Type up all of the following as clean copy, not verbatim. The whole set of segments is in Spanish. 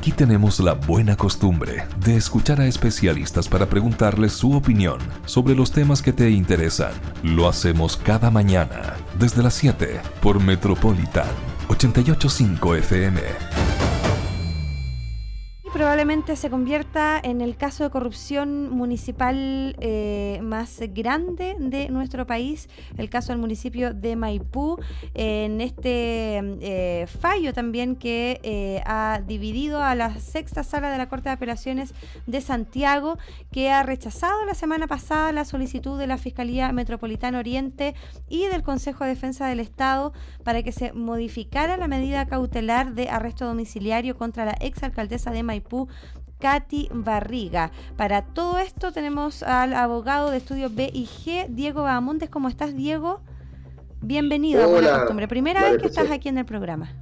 Aquí tenemos la buena costumbre de escuchar a especialistas para preguntarles su opinión sobre los temas que te interesan. Lo hacemos cada mañana, desde las 7, por Metropolitan 88.5 FM. Probablemente se convierta en el caso de corrupción municipal más grande de nuestro país, el caso del municipio de Maipú, en este fallo también que ha dividido a la sexta sala de la Corte de Apelaciones de Santiago, que ha rechazado la semana pasada la solicitud de la Fiscalía Metropolitana Oriente y del Consejo de Defensa del Estado para que se modificara la medida cautelar de arresto domiciliario contra la exalcaldesa de Maipú, Katy Barriga. Para todo esto tenemos al abogado de Estudio B&G, Diego Bahamondes. ¿Cómo estás, Diego? Bienvenido. Hola, a Buena Costumbre. Primera vez que estás sí. aquí en el programa.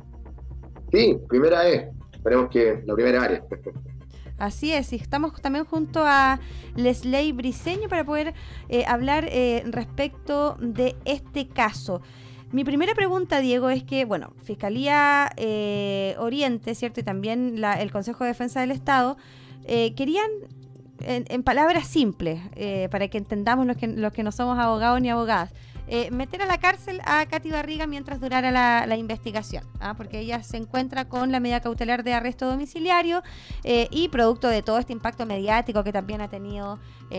Sí, primera vez. Esperemos que la primera área. Así es, y estamos también junto a Lesley Briceño para poder hablar respecto de este caso. Mi primera pregunta, Diego, es que, bueno, Fiscalía Oriente, ¿cierto? Y también el Consejo de Defensa del Estado querían, en palabras simples, para que entendamos los que no somos abogados ni abogadas, meter a la cárcel a Katy Barriga mientras durara la investigación, porque ella se encuentra con la medida cautelar de arresto domiciliario y producto de todo este impacto mediático que también ha tenido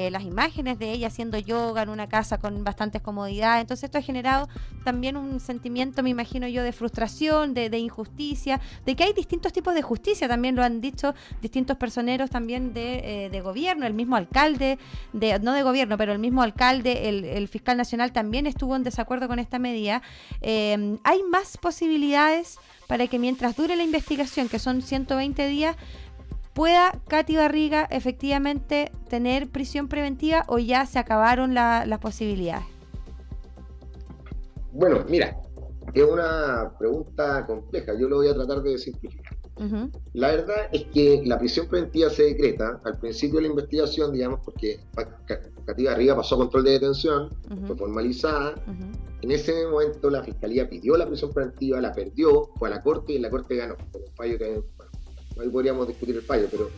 las imágenes de ella haciendo yoga en una casa con bastantes comodidades. Entonces esto ha generado también un sentimiento, me imagino yo, de frustración, de injusticia, de que hay distintos tipos de justicia, también lo han dicho distintos personeros también de gobierno, el mismo alcalde, no de gobierno, pero el mismo alcalde, el fiscal nacional también estuvo en desacuerdo con esta medida. Hay más posibilidades para que mientras dure la investigación, que son 120 días, pueda Katy Barriga efectivamente tener prisión preventiva, o ya se acabaron las posibilidades. Bueno, mira, es una pregunta compleja. Yo lo voy a tratar de simplificar. Uh-huh. La verdad es que la prisión preventiva se decreta al principio de la investigación, digamos, porque Katy Barriga pasó a control de detención, uh-huh, fue formalizada. Uh-huh. En ese momento la Fiscalía pidió la prisión preventiva, la perdió, fue a la Corte y en la Corte ganó. Por un fallo que, ahí podríamos discutir el fallo, pero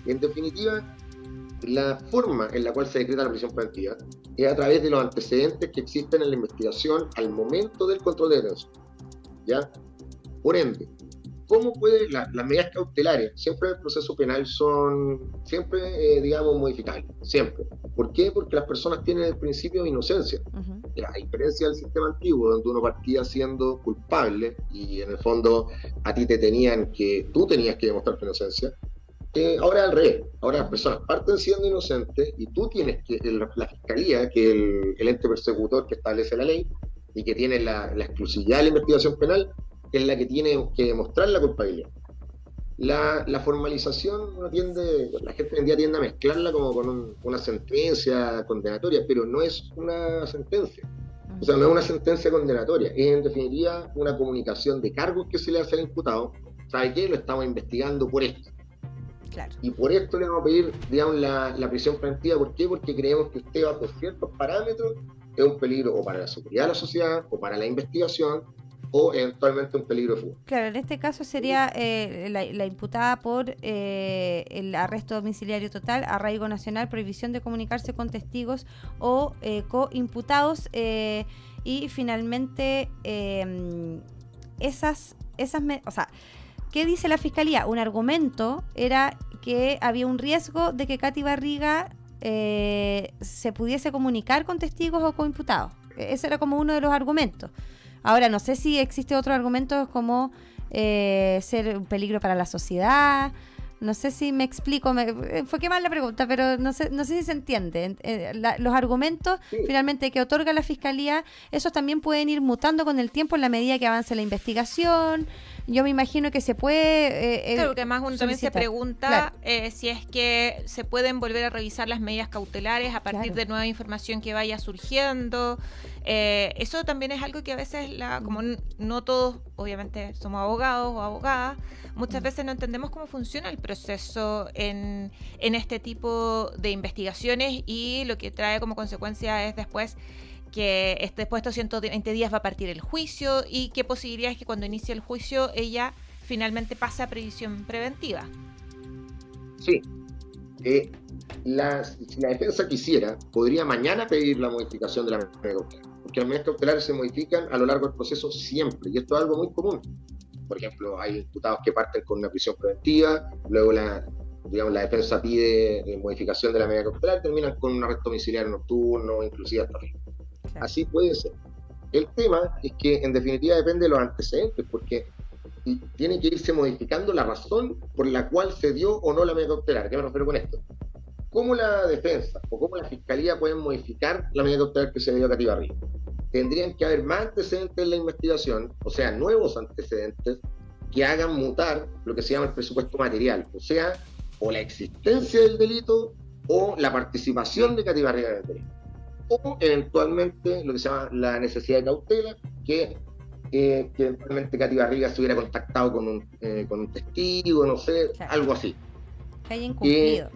en definitiva, la forma en la cual se decreta la prisión preventiva es a través de los antecedentes que existen en la investigación al momento del control de detención, ¿ya? Por ende, ¿cómo puede las medidas cautelares? Siempre en el proceso penal son digamos, modificables, siempre. ¿Por qué? Porque las personas tienen el principio de inocencia. Uh-huh. A diferencia del sistema antiguo, donde uno partía siendo culpable y en el fondo a ti tú tenías que demostrar tu inocencia. Ahora al revés, ahora las personas parten siendo inocentes y tú tienes que, la Fiscalía, que es el ente persecutor que establece la ley y que tiene la exclusividad de la investigación penal, es la que tiene que demostrar la culpabilidad. La formalización la gente hoy en día tiende a mezclarla como con una sentencia condenatoria, pero no es una sentencia. O sea, no es una sentencia condenatoria, es en definitiva una comunicación de cargos que se le hace al imputado. ¿Sabe qué? Lo estamos investigando por esto. Claro. Y por esto le vamos a pedir, digamos, la prisión preventiva. ¿Por qué? Porque creemos que usted, bajo ciertos parámetros, es un peligro o para la seguridad de la sociedad o para la investigación, o eventualmente un peligro de fuga. Claro, en este caso sería la imputada por el arresto domiciliario total, arraigo nacional, prohibición de comunicarse con testigos o coimputados, y finalmente ¿qué dice la Fiscalía? Un argumento era que había un riesgo de que Katy Barriga se pudiese comunicar con testigos o coimputados. Ese era como uno de los argumentos. Ahora, no sé si existe otro argumento como ser un peligro para la sociedad. No sé si me explico. Fue que mal la pregunta, pero no sé si se entiende. Los argumentos, sí, finalmente que otorga la Fiscalía, esos también pueden ir mutando con el tiempo en la medida que avance la investigación. Yo me imagino que se puede... claro, que además uno también se pregunta, claro, si es que se pueden volver a revisar las medidas cautelares a partir, claro, de nueva información que vaya surgiendo. Eso también es algo que a veces, como no todos, obviamente, somos abogados o abogadas, muchas veces no entendemos cómo funciona el proceso en este tipo de investigaciones, y lo que trae como consecuencia es después después de estos 120 días va a partir el juicio, y qué posibilidad es que cuando inicie el juicio ella finalmente pase a prisión preventiva. Sí. Si la defensa quisiera, podría mañana pedir la modificación de la medida cautelar, porque las medidas cautelares se modifican a lo largo del proceso siempre, y esto es algo muy común. Por ejemplo, hay imputados que parten con una prisión preventiva, luego la defensa pide modificación de la medida cautelar, terminan con un arresto domiciliario nocturno, inclusive hasta arriba. Claro. Así puede ser. El tema es que en definitiva depende de los antecedentes, porque tiene que irse modificando la razón por la cual se dio o no la medida cautelar. ¿Qué me refiero con esto? ¿Cómo la defensa o cómo la fiscalía pueden modificar la medida cautelar que se dio a Catibarría? Tendrían que haber más antecedentes en la investigación, o sea, nuevos antecedentes que hagan mutar lo que se llama el presupuesto material, o sea, o la existencia del delito o la participación de Catibarría en el delito, o eventualmente lo que se llama la necesidad de cautela, que eventualmente Catibarría se hubiera contactado con un testigo, no sé, claro, algo así. Que haya incumplido.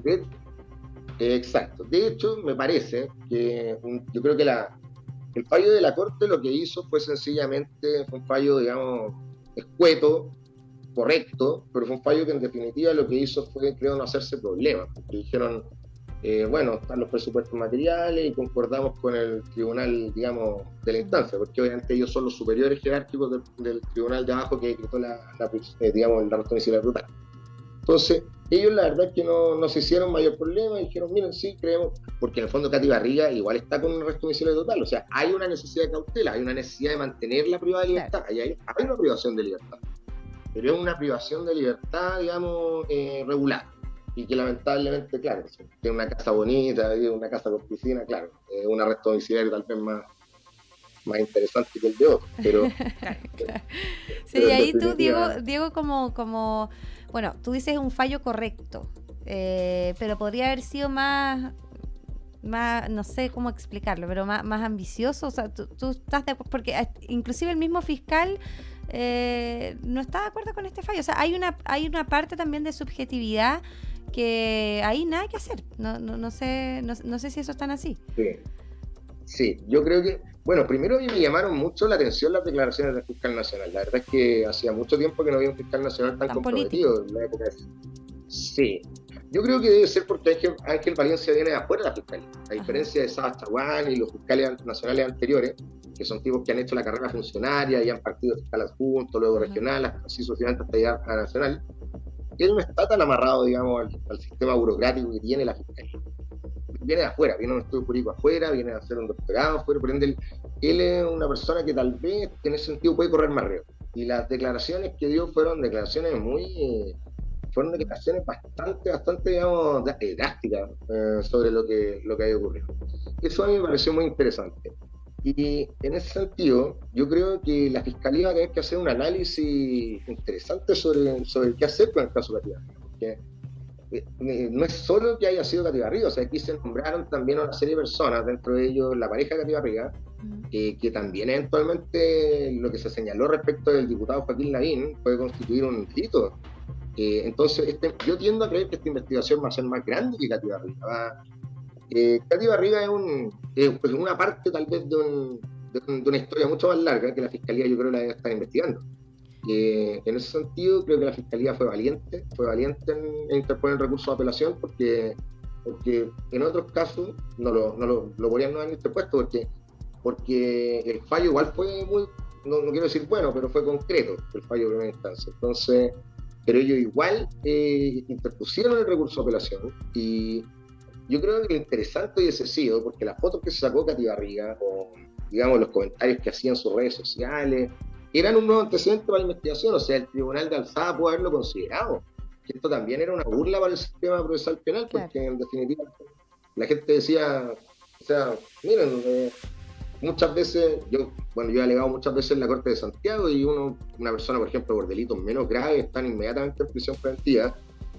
Exacto. De hecho, me parece que yo creo que el fallo de la Corte lo que hizo fue sencillamente un fallo, digamos, escueto, correcto, pero fue un fallo que en definitiva lo que hizo fue, creo, no hacerse problema. Porque dijeron, bueno, están los presupuestos materiales y concordamos con el tribunal, digamos, de la instancia, porque obviamente ellos son los superiores jerárquicos del tribunal de abajo que decretó digamos, el arresto domiciliario brutal. Entonces, ellos la verdad es que no se hicieron mayor problema y dijeron, miren, sí, creemos, porque en el fondo Catibarría igual está con un arresto domiciliario total, o sea, hay una necesidad de cautela, hay una necesidad de mantener la privada de libertad, claro. Hay una privación de libertad, pero es una privación de libertad, digamos, regular, y que lamentablemente, claro, tiene una casa bonita, una casa con piscina, claro, un arresto domiciliario tal vez más interesante que el de otro, pero... Claro. Sí, y ahí tú, Diego, como bueno, tú dices un fallo correcto, pero podría haber sido más, no sé cómo explicarlo, pero más ambicioso. O sea, tú estás de acuerdo, porque inclusive el mismo fiscal no está de acuerdo con este fallo. O sea, hay una parte también de subjetividad que ahí nada que hacer. No sé si eso es tan así. Sí, yo creo que, bueno, primero me llamaron mucho la atención las declaraciones del fiscal nacional. La verdad es que hacía mucho tiempo que no había un fiscal nacional tan comprometido en la época. Sí, yo creo que debe ser porque Ángel Valencia viene de afuera de la fiscalía, a diferencia de Sabas Chaguán y los fiscales nacionales anteriores, que son tipos que han hecho la carrera funcionaria y han partido de fiscal adjunto, luego regional, así sucesivamente hasta llegar a nacional. Él no está tan amarrado, digamos, al sistema burocrático que tiene la fiscalía. Viene de afuera, viene a un estudio jurídico afuera, viene a hacer un doctorado afuera, por ende él es una persona que tal vez en ese sentido puede correr más riesgo. Y las declaraciones que dio fueron declaraciones bastante, digamos, drásticas sobre lo que había ocurrido. Eso a mí me pareció muy interesante. Y en ese sentido, yo creo que la Fiscalía va a tener que hacer un análisis interesante sobre qué hacer con el caso de Catibarría, porque no es solo que haya sido Catibarría, o sea, aquí se nombraron también una serie de personas, dentro de ellos la pareja de Catibarría, que también eventualmente lo que se señaló respecto del diputado Joaquín Lavín puede constituir un delito. Entonces, yo tiendo a creer que esta investigación va a ser más grande que Catibarría. Catibarría es una parte tal vez de una historia mucho más larga que la Fiscalía yo creo la debe estar investigando. En ese sentido creo que la Fiscalía fue valiente en interponer el recurso de apelación porque en otros casos no lo podrían no haber interpuesto porque el fallo igual fue muy, no quiero decir bueno, pero fue concreto el fallo de primera instancia. Entonces, pero ellos igual interpusieron el recurso de apelación y yo creo que lo interesante hubiese sido, porque las fotos que se sacó Catibarría o digamos los comentarios que hacía en sus redes sociales eran un nuevo antecedente para la investigación, o sea, el Tribunal de Alzada pudo haberlo considerado, que esto también era una burla para el sistema procesal penal, porque claro, en definitiva la gente decía, o sea, miren, muchas veces, yo he alegado muchas veces en la Corte de Santiago y una persona, por ejemplo, por delitos menos graves, están inmediatamente en prisión preventiva,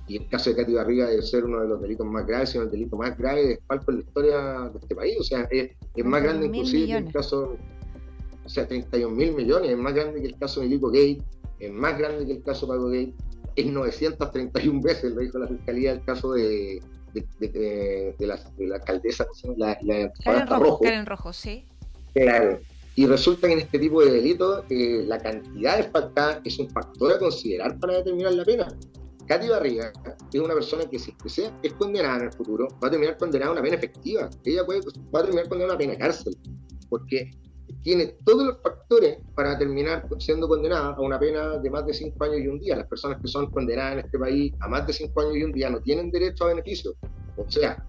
y el caso de Catibarría debe ser uno de los delitos más graves, sino el delito más grave de espalda en la historia de este país, o sea, es más grande inclusive que el caso... O sea, 31.000 millones, es más grande que el caso de Milico Gate, es más grande que el caso Paco Gate, es 931 veces, lo dijo la Fiscalía, el caso de la alcaldesa, la Karen Rojo, sí. Claro, Y resulta que en este tipo de delitos la cantidad de faltas es un factor a considerar para determinar la pena. Katy Barriga es una persona que, si es condenada en el futuro, va a terminar condenada a una pena efectiva. Ella va a terminar condenada a una pena de cárcel, porque tiene todos los factores para terminar siendo condenada a una pena de más de 5 años y un día. Las personas que son condenadas en este país a más de 5 años y un día no tienen derecho a beneficios. O sea,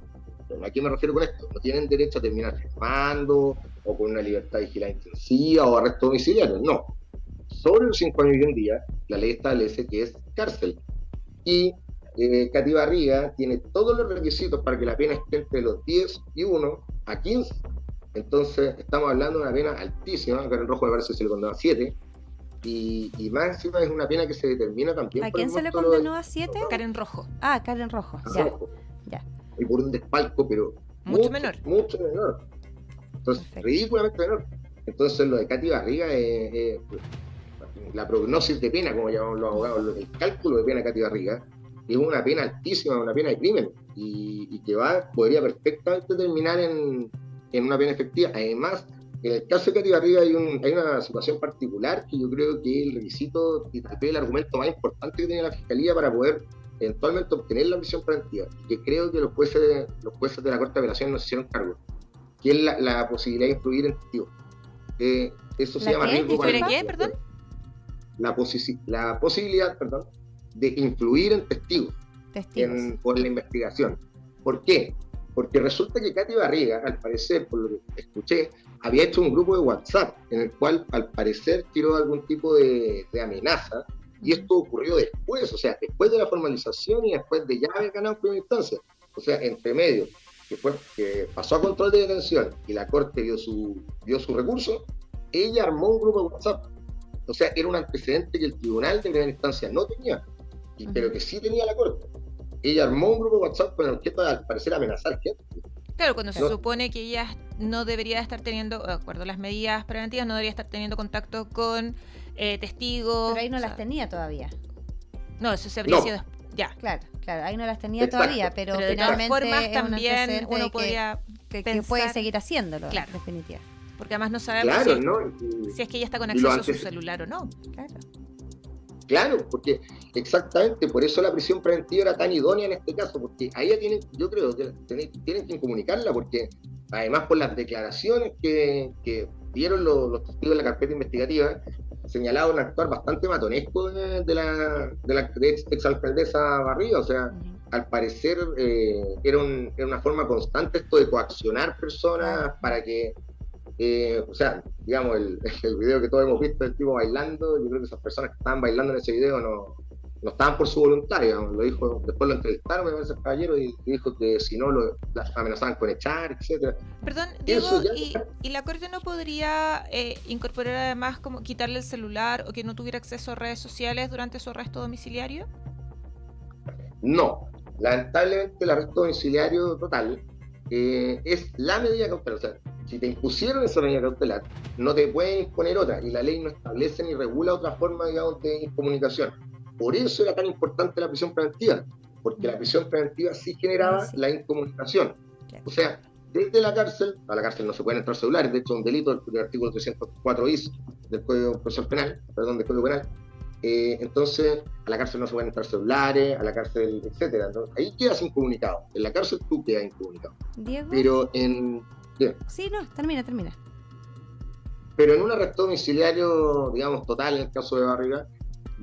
¿a qué me refiero con esto? No tienen derecho a terminar firmando o con una libertad vigilada intensiva o arresto domiciliario. No. Sobre los 5 años y un día, la ley establece que es cárcel. Y Katy Barriga tiene todos los requisitos para que la pena esté entre los 10 y 1 a 15. Entonces, estamos hablando de una pena altísima. Karen Rojo me parece que se le condenó a 7. Y más encima es una pena que se determina también. ¿A quién se le condenó a 7? Karen Rojo. Ah, Karen Rojo. Ya. Y por un desfalco, pero mucho menor. Mucho menor. Entonces, perfecto. Ridículamente menor. Entonces, lo de Katy Barriga es la prognosis de pena, como llamamos los abogados, el cálculo de pena de Katy Barriga, es una pena altísima, una pena de crimen, y que podría perfectamente terminar en una pena efectiva. Además, en el caso de Katy Barriga hay una situación particular que yo creo que es el requisito y el argumento más importante que tiene la Fiscalía para poder eventualmente obtener la prisión preventiva, y que creo que los jueces de la Corte de Apelación nos hicieron cargo, que es la posibilidad de influir en testigos. Eso se llama riesgo para ¿Qué? ¿Perdón? La posibilidad de influir en testigos. Por la investigación. ¿Por qué? Porque resulta que Katy Barriga, al parecer, por lo que escuché, había hecho un grupo de WhatsApp en el cual, al parecer, tiró algún tipo de amenaza, y esto ocurrió después, o sea, después de la formalización y después de ya haber ganado en primera instancia. O sea, entre medio, que pasó a control de detención y la Corte dio su recurso, ella armó un grupo de WhatsApp. O sea, era un antecedente que el tribunal de primera instancia no tenía, pero que sí tenía la Corte. Ella armó un grupo de WhatsApp con el objeto de, al parecer, amenazar gente. Claro, cuando se supone que ella no debería estar teniendo, de acuerdo a las medidas preventivas, no debería estar teniendo contacto con testigos. Pero ahí no las tenía todavía. No, eso se habría sido... Ya. Claro, ahí no las tenía todavía, pero finalmente de todas formas es también uno podría que puede seguir haciéndolo, claro, en definitiva. Porque además no sabemos si es que ella está con acceso a su celular o no. Claro, porque exactamente por eso la prisión preventiva era tan idónea en este caso, porque a ella yo creo que tienen que comunicarla, porque además por las declaraciones que dieron los testigos de la carpeta investigativa, señalaban un actuar bastante matonesco de la exalcaldesa Barriga. O sea, al parecer era una forma constante esto de coaccionar personas para que, o sea, digamos, el video que todos hemos visto del tipo bailando, yo creo que esas personas que estaban bailando en ese video no estaban por su voluntad, digamos. Lo dijo, después lo entrevistaron, me parece, el caballero, y dijo que si no las amenazaban con echar, etcétera. Perdón, Diego, ¿y la Corte no podría incorporar además como quitarle el celular o que no tuviera acceso a redes sociales durante su arresto domiciliario? No, lamentablemente el arresto domiciliario total es la medida cautelar. O sea, si te impusieron esa medida cautelar, no te pueden imponer otra, y la ley no establece ni regula otra forma, digamos, de incomunicación. Por eso era tan importante la prisión preventiva, porque la prisión preventiva sí generaba la incomunicación. O sea, desde la cárcel, a la cárcel no se pueden entrar celulares, de hecho es un delito del artículo 304 bis del Código Procesal Penal, del Código Penal. Entonces, a la cárcel no se pueden entrar celulares, a la cárcel, etcétera. Entonces, ahí quedas incomunicado. En la cárcel tú quedas incomunicado. Diego. Pero en... Sí, no, termina. Pero en un arresto domiciliario, digamos, total, en el caso de Barriga,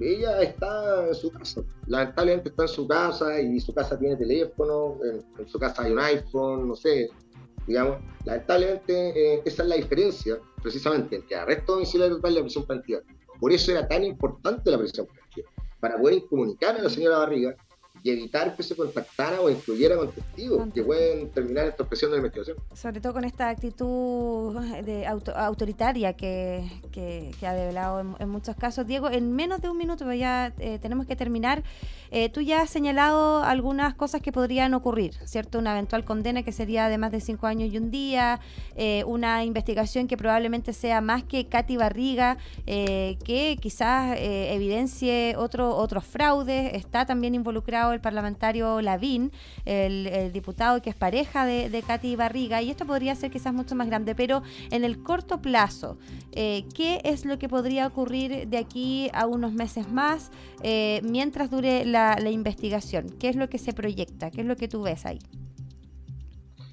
ella está en su casa. Lamentablemente está en su casa, y su casa tiene teléfono, en su casa hay un iPhone, no sé, digamos. Lamentablemente esa es la diferencia, precisamente, entre arresto domiciliario total y la prisión preventiva. Por eso era tan importante la prisión preventiva, para poder incomunicar a la señora Barriga y evitar que se contactara o influyera con testigos que pueden terminar entorpeciendo la investigación. Sobre todo con esta actitud de autoritaria que ha develado en muchos casos. Diego, en menos de un minuto, ya tenemos que terminar. Tú ya has señalado algunas cosas que podrían ocurrir, ¿cierto? Una eventual condena que sería de más de 5 años y un día, una investigación que probablemente sea más que Katy Barriga, que quizás evidencie otros fraudes. Está también involucrado el parlamentario Lavín, el diputado que es pareja de Katy Barriga, y esto podría ser quizás mucho más grande, pero en el corto plazo, ¿qué es lo que podría ocurrir de aquí a unos meses más mientras dure la investigación? ¿Qué es lo que se proyecta? ¿Qué es lo que tú ves ahí?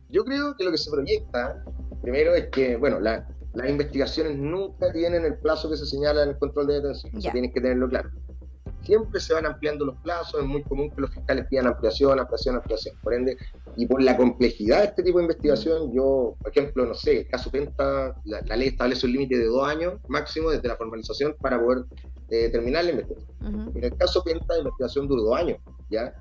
Yo creo que lo que se proyecta, primero, es que, bueno, las investigaciones nunca tienen el plazo que se señala en el control de detención. Eso tienes que tenerlo claro. Siempre se van ampliando los plazos, es muy común que los fiscales pidan ampliación. Por ende, y por la complejidad de este tipo de investigación, yo, por ejemplo, no sé, el caso Penta, la ley establece un límite de 2 años máximo desde la formalización para poder terminar la investigación. En el caso Penta, la investigación duró 2 años, ¿ya?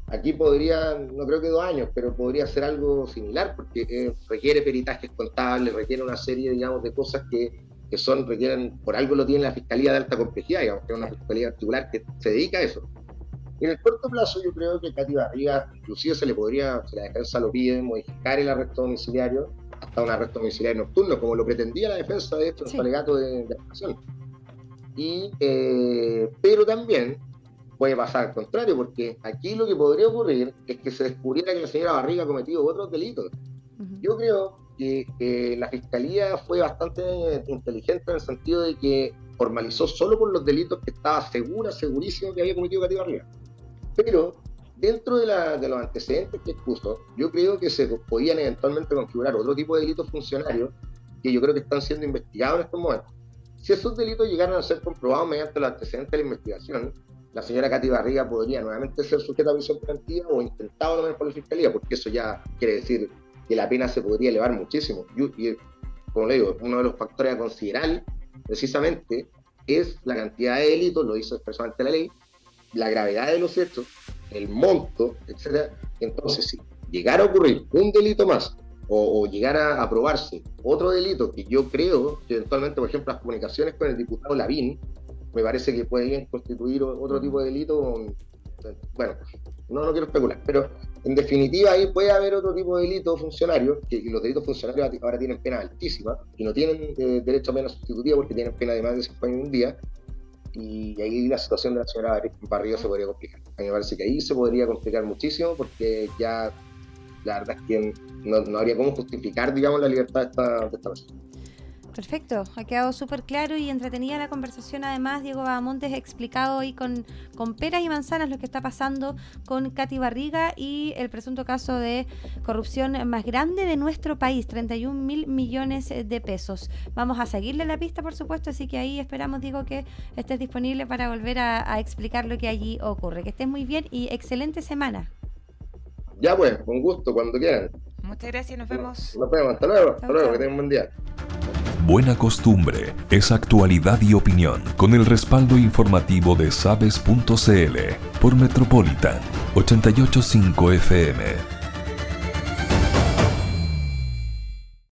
Aquí podría, no creo que 2 años, pero podría ser algo similar, porque requiere peritajes contables, requiere una serie, digamos, de cosas que requieren, por algo lo tiene la Fiscalía de Alta Complejidad, digamos, que es una fiscalía particular que se dedica a eso. En el corto plazo, yo creo que Katy Barriga, inclusive si la defensa lo pide, modificar el arresto domiciliario hasta un arresto domiciliario nocturno, como lo pretendía la defensa, de hecho, en su alegato de apelación. Pero también puede pasar al contrario, porque aquí lo que podría ocurrir es que se descubriera que la señora Barriga ha cometido otros delitos. Yo creo que la Fiscalía fue bastante inteligente en el sentido de que formalizó solo por los delitos que estaba segurísimo que había cometido Katy Barriga. Pero dentro de los antecedentes que expuso, yo creo que se podían eventualmente configurar otro tipo de delitos funcionarios que yo creo que están siendo investigados en estos momentos. Si esos delitos llegaran a ser comprobados mediante los antecedentes de la investigación, la señora Katy Barriga podría nuevamente ser sujeta a prisión preventiva o intentado no menos por la Fiscalía, porque eso ya quiere decir que la pena se podría elevar muchísimo. Y como le digo, uno de los factores a considerar precisamente es la cantidad de delitos, lo dice expresamente la ley, la gravedad de los hechos, el monto, etcétera. Entonces, si llegara a ocurrir un delito más o llegara a aprobarse otro delito, que yo creo que eventualmente, por ejemplo, las comunicaciones con el diputado Lavín, me parece que pueden constituir otro tipo de delito. Bueno, no quiero especular, pero en definitiva ahí puede haber otro tipo de delito funcionario, que los delitos funcionarios ahora tienen pena altísima y no tienen derecho a pena sustitutiva porque tienen pena de más de 5 años en un día, y ahí la situación de la señora Barriga se podría complicar. A mí me parece que ahí se podría complicar muchísimo, porque ya la verdad es que no habría cómo justificar, digamos, la libertad de esta persona. Perfecto, ha quedado súper claro y entretenida la conversación. Además, Diego Bahamontes ha explicado hoy con peras y manzanas lo que está pasando con Katy Barriga y el presunto caso de corrupción más grande de nuestro país, 31.000 millones de pesos. Vamos a seguirle la pista, por supuesto, así que ahí esperamos, Diego, que estés disponible para volver a explicar lo que allí ocurre. Que estés muy bien y excelente semana. Ya pues, con gusto, cuando quieran. Muchas gracias, nos vemos. Nos vemos, hasta luego, que tengan un buen día. Buena Costumbre es actualidad y opinión con el respaldo informativo de sabes.cl por Metropolitan 88.5 FM.